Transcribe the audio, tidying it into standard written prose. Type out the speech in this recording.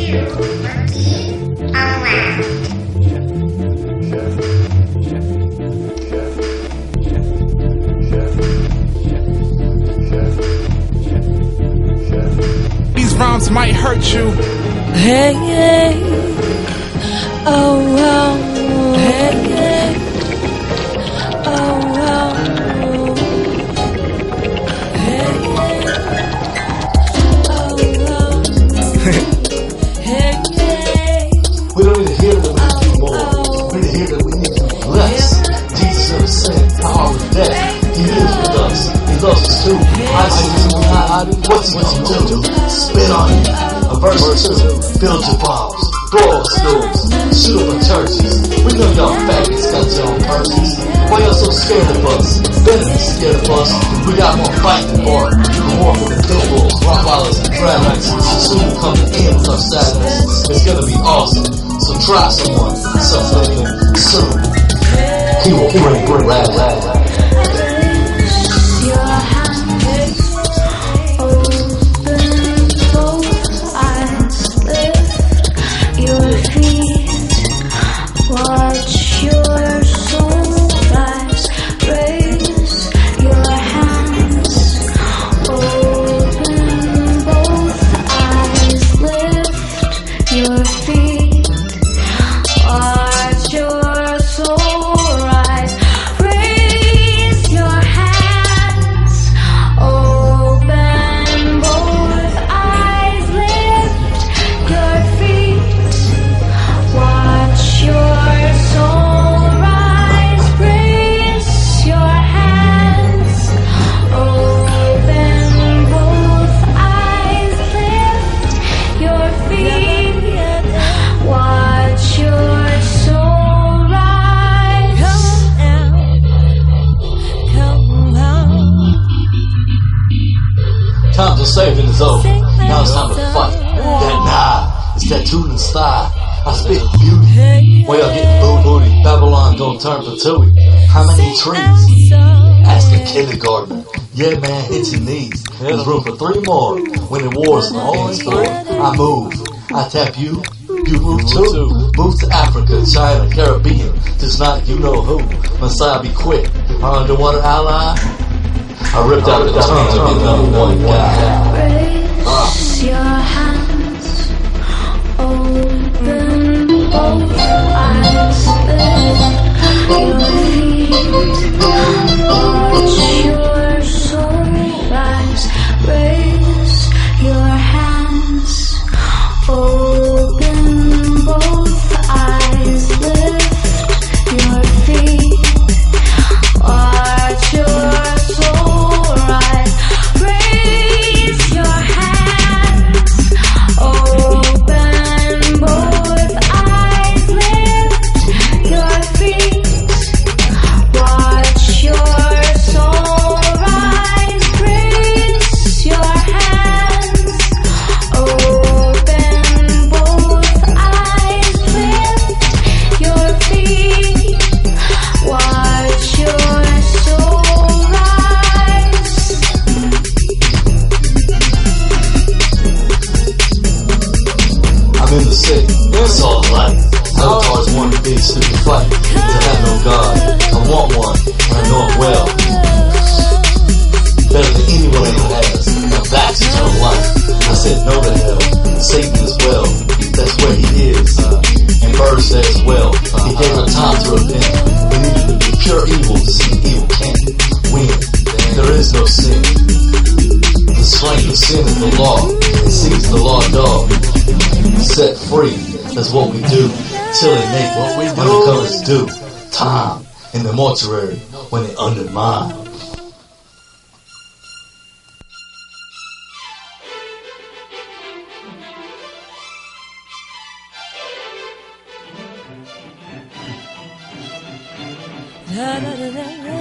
These rhymes might hurt you. Hey, hey, oh, oh, hey, hey, oh, oh, hey, hey, oh, hey, We don't need to hear that we need to do more. We need to hear that we need to be blessed. Jesus never said, power of death. He is with us. He loves us too. What's he gonna do? Spit on you. A verse or two. Build your bombs. Blow up schools. Shoot up in churches. We know y'all faggots got your own purses. Why y'all so scared of us? Better be scared of us. We got more fighting for it. The war for the pit bulls, Rottweilers, and Dragons. Soon we're coming in with our sadness. It's gonna be awesome. So try someone. Something soon. He will bring rap. Times of saving is over. Now it's time to fight. That nah, it's that tootin' style. I spit beauty. While y'all getting booty. Babylon gon' turn for Tui. How many trees? Ask a kindergartner. Yeah, man, hit your knees. There's room for 3 more. When the war's in store, I move. I tap you. You move too. Move to Africa, China, Caribbean. Just not you know who. Messiah be quick. Our underwater ally. I ripped out the tongue to be number one guy. Raise your hands, open both eyes, lift your feet, watch your soul rise. Raise your hands, open both eyes, lift your feet, watch your soul rise. Raise your hands, open both eyes, lift your feet, watch your soul rise. Raise your hands, open both eyes, lift your feet, watch your soul rise. I'm in the city, it's all light. Avatars want to be a stupid fight. To have no God, I want one, and I know it well. Better than anyone ever has. My back's eternal life. I said no to hell. Satan as well. That's where he is. And Bird said as well. He gave her time to repent. We needed to be pure evil to see evil can't win. There is no sin. The strength of sin is the law. It sees the law dog. Set free, that's what we do. Chilling naked, undercover's due. Time in the mortuary when they undermine. Da da da da da.